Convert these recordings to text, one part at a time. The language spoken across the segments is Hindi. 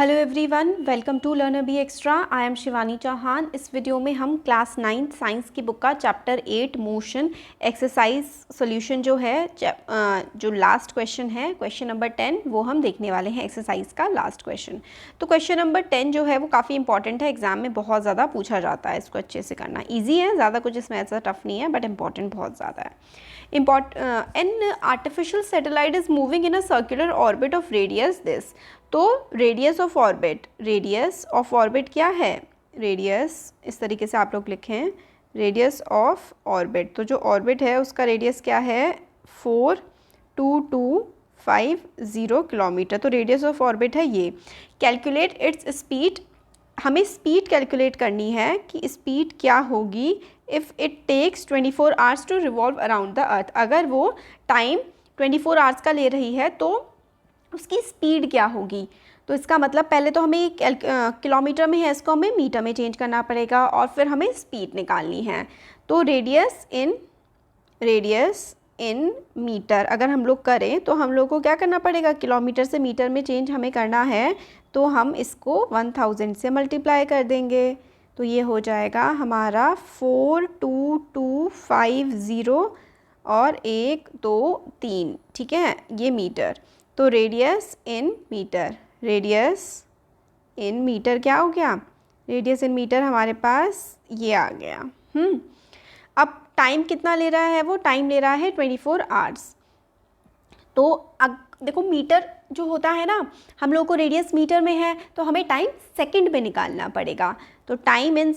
Hello everyone, welcome to learner B extra. I am Shivani Chauhan. इस वीडियो में हम क्लास 9 साइंस की बुक का चैप्टर 8 मोशन एक्सरसाइज सॉल्यूशन जो है जो लास्ट क्वेश्चन है, क्वेश्चन नंबर 10, वो हम देखने वाले हैं। एक्सरसाइज का लास्ट क्वेश्चन। तो क्वेश्चन नंबर 10 जो है वो काफ़ी इंपॉर्टेंट है, एग्जाम में बहुत ज़्यादा पूछा जाता है। इसको अच्छे से करना ईजी है, ज़्यादा कुछ इसमें ऐसा टफ नहीं है, बट इंपॉर्टेंट बहुत ज़्यादा है। An artificial satellite is moving in a circular orbit of radius this। तो रेडियस ऑफ ऑर्बिट क्या है? रेडियस इस तरीके से आप लोग लिखें, रेडियस ऑफ ऑर्बिट। तो जो ऑर्बिट है उसका रेडियस क्या है? 4250 किलोमीटर। तो रेडियस ऑफ ऑर्बिट है ये। Calculate its speed. हमें स्पीड कैलकुलेट करनी है कि स्पीड क्या होगी if it takes 24 hours to revolve around the earth. अगर वो टाइम 24 आवर्स का ले रही है तो उसकी स्पीड क्या होगी? तो इसका मतलब पहले तो हमें किलोमीटर में है, इसको हमें मीटर में चेंज करना पड़ेगा और फिर हमें स्पीड निकालनी है। तो रेडियस इन मीटर अगर हम लोग करें तो हम लोग को क्या करना पड़ेगा? किलोमीटर से मीटर में चेंज हमें करना है, तो हम इसको 1000 से मल्टीप्लाई कर देंगे। तो ये हो जाएगा हमारा 42250 और 1 2 3, ठीक है, ये मीटर। तो रेडियस इन मीटर क्या हो गया? रेडियस इन मीटर हमारे पास ये आ गया। अब टाइम कितना ले रहा है? वो टाइम ले रहा है 24 आवर्स। तो देखो मीटर जो होता है ना, हम लोग को रेडियस मीटर में है तो हमें टाइम सेकंड में निकालना पड़ेगा। तो टाइम इन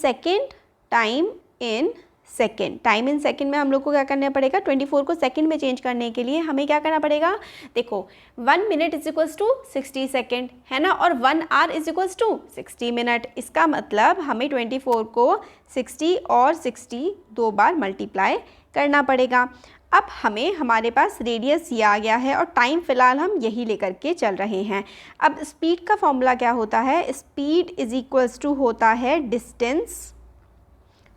सेकंड में हम लोग को क्या करना पड़ेगा? 24 को सेकंड में चेंज करने के लिए हमें क्या करना पड़ेगा? देखो 1 minute is equals to 60 second है ना, और 1 hour is equals to 60 minute. इसका मतलब हमें 24 को 60 और 60 दो बार मल्टीप्लाई करना पड़ेगा। अब हमारे पास रेडियस ये आ गया है और टाइम फ़िलहाल हम यही लेकर के चल रहे हैं। अब स्पीड का फॉर्मूला क्या होता है? स्पीड इज इक्वल्स टू होता है डिस्टेंस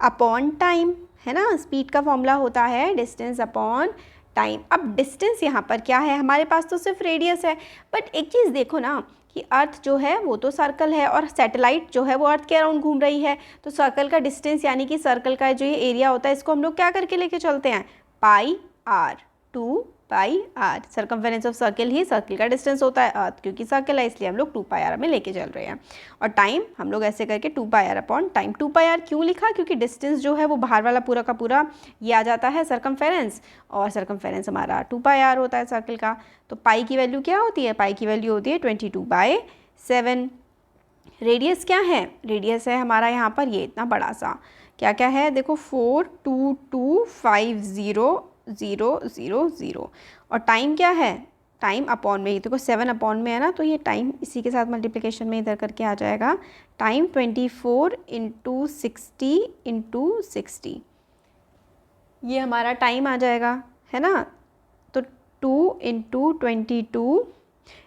अपॉन टाइम, है ना। स्पीड का फॉर्मूला होता है डिस्टेंस अपॉन टाइम। अब डिस्टेंस यहाँ पर क्या है? हमारे पास तो सिर्फ रेडियस है, बट एक चीज़ देखो ना कि अर्थ जो है वो तो सर्कल है और सैटेलाइट जो है वो अर्थ के अराउंड घूम रही है। तो सर्कल का डिस्टेंस यानी कि सर्कल का जो ये एरिया होता है, इसको हम लोग क्या करके लेके चलते हैं? Pi r, 2 pi r. Circumference of circle ही सर्कल का डिस्टेंस होता है अर्थ, क्योंकि सर्कल है इसलिए हम लोग 2 पाई आर में लेके चल रहे हैं। और टाइम हम लोग ऐसे करके 2 pi r upon time. 2 pi r क्यों लिखा? क्योंकि डिस्टेंस जो है वो बाहर वाला पूरा का पूरा ये आ जाता है सर्कमफेरेंस, और सर्कमफेरेंस हमारा 2 पाई आर होता है सर्कल का। तो पाई की वैल्यू क्या होती है? पाई की वैल्यू होती है 22/7। रेडियस क्या है? रेडियस है हमारा यहाँ पर ये इतना बड़ा सा, क्या क्या है देखो, 42250,000। और टाइम क्या है? टाइम अपॉन में, देखो 7 अपॉन में है ना, तो ये टाइम इसी के साथ मल्टीप्लिकेशन में इधर करके आ जाएगा। टाइम 24 × 60 ये हमारा टाइम आ जाएगा, है ना। तो 2 × 22,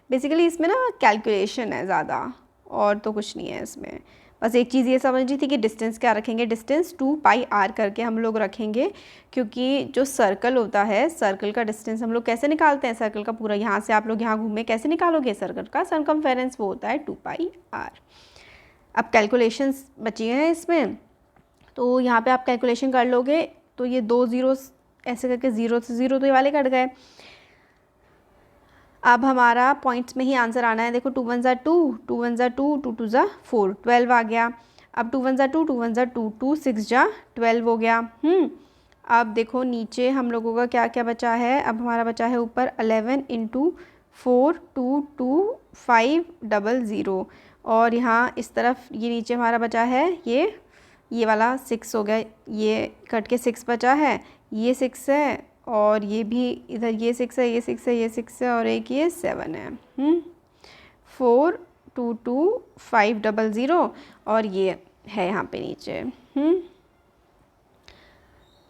बेसिकली इसमें ना कैलकुलेशन है ज़्यादा, और तो कुछ नहीं है इसमें। बस एक चीज़ ये समझनी थी कि डिस्टेंस क्या रखेंगे? डिस्टेंस 2 पाई आर करके हम लोग रखेंगे, क्योंकि जो सर्कल होता है, सर्कल का डिस्टेंस हम लोग कैसे निकालते हैं? सर्कल का पूरा यहाँ से आप लोग यहाँ घूमे कैसे निकालोगे? सर्कल का सर्कमफेरेंस वो होता है 2 पाई आर। अब कैलकुलेशंस बची हैं इसमें, तो यहाँ पे आप कैलकुलेशन कर लोगे तो ये 2 ज़ीरोस ऐसे करके 0 से 0 तो ये वाले कट गए। अब हमारा पॉइंट्स में ही आंसर आना है। देखो 2 1 ज़ा 2, 2 1 ज़ा 2, 2 2 ज़ा 4, 12 आ गया। अब 2 1 ज़ा 2, 2 1 ज़ा 2, 2 6 ज़ा 12 हो गया। अब देखो नीचे हम लोगों का क्या क्या बचा है? अब हमारा बचा है ऊपर 11 × 42250, और यहाँ इस तरफ ये नीचे हमारा बचा है ये वाला 6 हो गया, ये कट के 6 बचा है, ये 6 है, और ये भी इधर ये 6 है, ये 6 है, ये 6 है, और एक ये 7 है। 42250, और ये है यहाँ पे नीचे।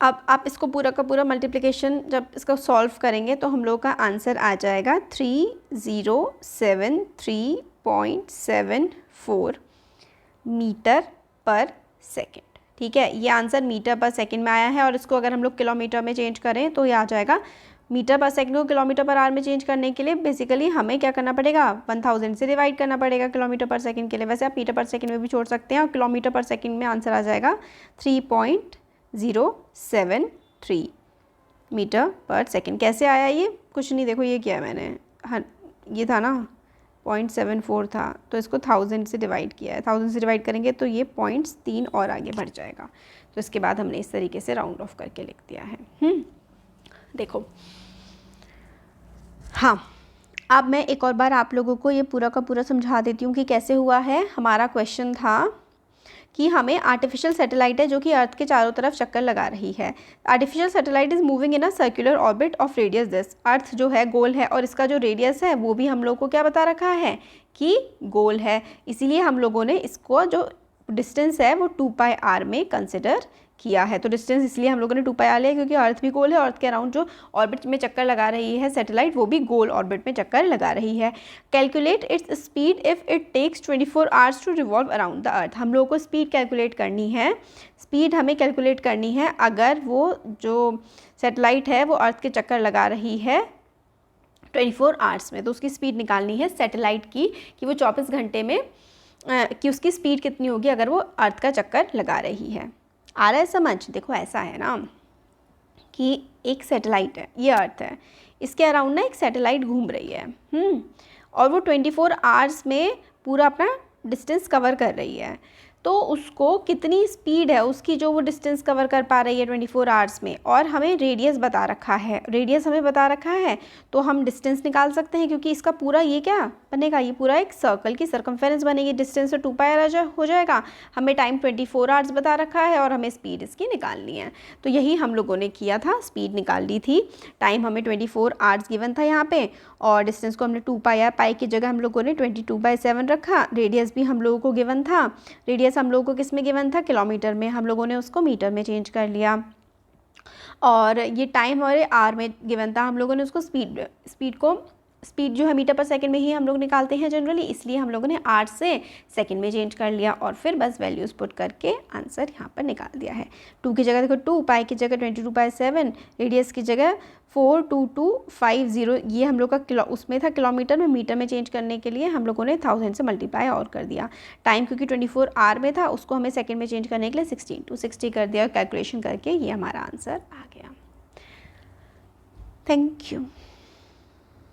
अब आप इसको पूरा का पूरा मल्टीप्लिकेशन जब इसको सॉल्व करेंगे तो हम लोग का आंसर आ जाएगा 3073.74 मीटर पर सेकेंड। ठीक है, ये आंसर मीटर पर सेकंड में आया है, और इसको अगर हम लोग किलोमीटर में चेंज करें तो ये आ जाएगा मीटर पर सेकंड को किलोमीटर पर आवर में चेंज करने के लिए बेसिकली हमें क्या करना पड़ेगा, 1000 से डिवाइड करना पड़ेगा किलोमीटर पर सेकंड के लिए। वैसे आप मीटर पर सेकंड में भी छोड़ सकते हैं और किलोमीटर पर सेकंड में आंसर आ जाएगा 3.073 मीटर पर सेकंड। कैसे आया ये, कुछ नहीं, देखो ये क्या है मैंने, हाँ ये था ना 0.74 था, तो इसको 1000 से डिवाइड किया है, 1000 से डिवाइड करेंगे तो ये पॉइंट्स 3 और आगे बढ़ जाएगा। तो इसके बाद हमने इस तरीके से राउंड ऑफ करके लिख दिया है। देखो हाँ, अब मैं एक और बार आप लोगों को ये पूरा का पूरा समझा देती हूँ कि कैसे हुआ है। हमारा क्वेश्चन था कि हमें आर्टिफिशियल सैटेलाइट है जो कि अर्थ के चारों तरफ चक्कर लगा रही है। Artificial satellite is moving in a circular orbit of radius this. Earth जो है गोल है और इसका जो रेडियस है वो भी हम लोग को क्या बता रखा है कि गोल है, इसीलिए हम लोगों ने इसको जो डिस्टेंस है वो 2πr में कंसिडर किया है। तो डिस्टेंस इसलिए हम लोगों ने 2πr लिया क्योंकि अर्थ भी गोल है, अर्थ के अराउंड जो ऑर्बिट में चक्कर लगा रही है सैटेलाइट वो भी गोल ऑर्बिट में चक्कर लगा रही है। Calculate its speed if it takes 24 hours to revolve around the earth. हम लोगों को स्पीड कैलकुलेट करनी है, स्पीड हमें कैलकुलेट करनी है अगर वो जो सैटेलाइट है वो अर्थ के चक्कर लगा रही है 24 आवर्स में, तो उसकी स्पीड निकालनी है सैटेलाइट की कि वो 24 घंटे में कि उसकी स्पीड कितनी होगी अगर वो अर्थ का चक्कर लगा रही है। आ रहा है समझ? देखो ऐसा है ना कि एक सैटेलाइट है, ये अर्थ है, इसके अराउंड ना एक सैटेलाइट घूम रही है और वो 24 आवर्स में पूरा अपना डिस्टेंस कवर कर रही है। तो उसको कितनी स्पीड है उसकी जो वो डिस्टेंस कवर कर पा रही है 24 आवर्स में, और हमें रेडियस बता रखा है, रेडियस हमें बता रखा है तो हम डिस्टेंस निकाल सकते हैं क्योंकि इसका पूरा ये क्या बनेगा, ये पूरा एक सर्कल की सर्कमफेरेंस बनेगी। डिस्टेंस से 2πr हो जाएगा, हमें टाइम 24 आवर्स बता रखा है और हमें स्पीड इसकी निकालनी है। तो यही हम लोगों ने किया था, स्पीड निकाल ली थी, टाइम हमें 24 आवर्स गिवन था यहाँ पे और डिस्टेंस को हमने 2πr, पाई की जगह हम लोगों ने 22/7 रखा। रेडियस भी हम लोगों को गिवन था, रेडियस हम लोगों को किस में गिवन था, किलोमीटर में, हम लोगों ने उसको मीटर में चेंज कर लिया। और ये टाइम हमारे आर में गिवन था, हम लोगों ने उसको स्पीड जो है मीटर पर सेकंड में ही हम लोग निकालते हैं जनरली, इसलिए हम लोगों ने आर से सेकंड में चेंज कर लिया और फिर बस वैल्यूज़ पुट करके आंसर यहाँ पर निकाल दिया है। 2 की जगह देखो 2, पाई की जगह 22/7, रेडियस की जगह 42250, ये हम लोग का उसमें था किलोमीटर में, मीटर में चेंज करने के लिए हम लोगों ने 1000 से मल्टीप्लाई और कर दिया। टाइम क्योंकि 24 आवर में था उसको हमें सेकंड में चेंज करने के लिए 16 to 60 कर दिया और कैलकुलेशन करके ये हमारा आंसर आ गया। Thank you.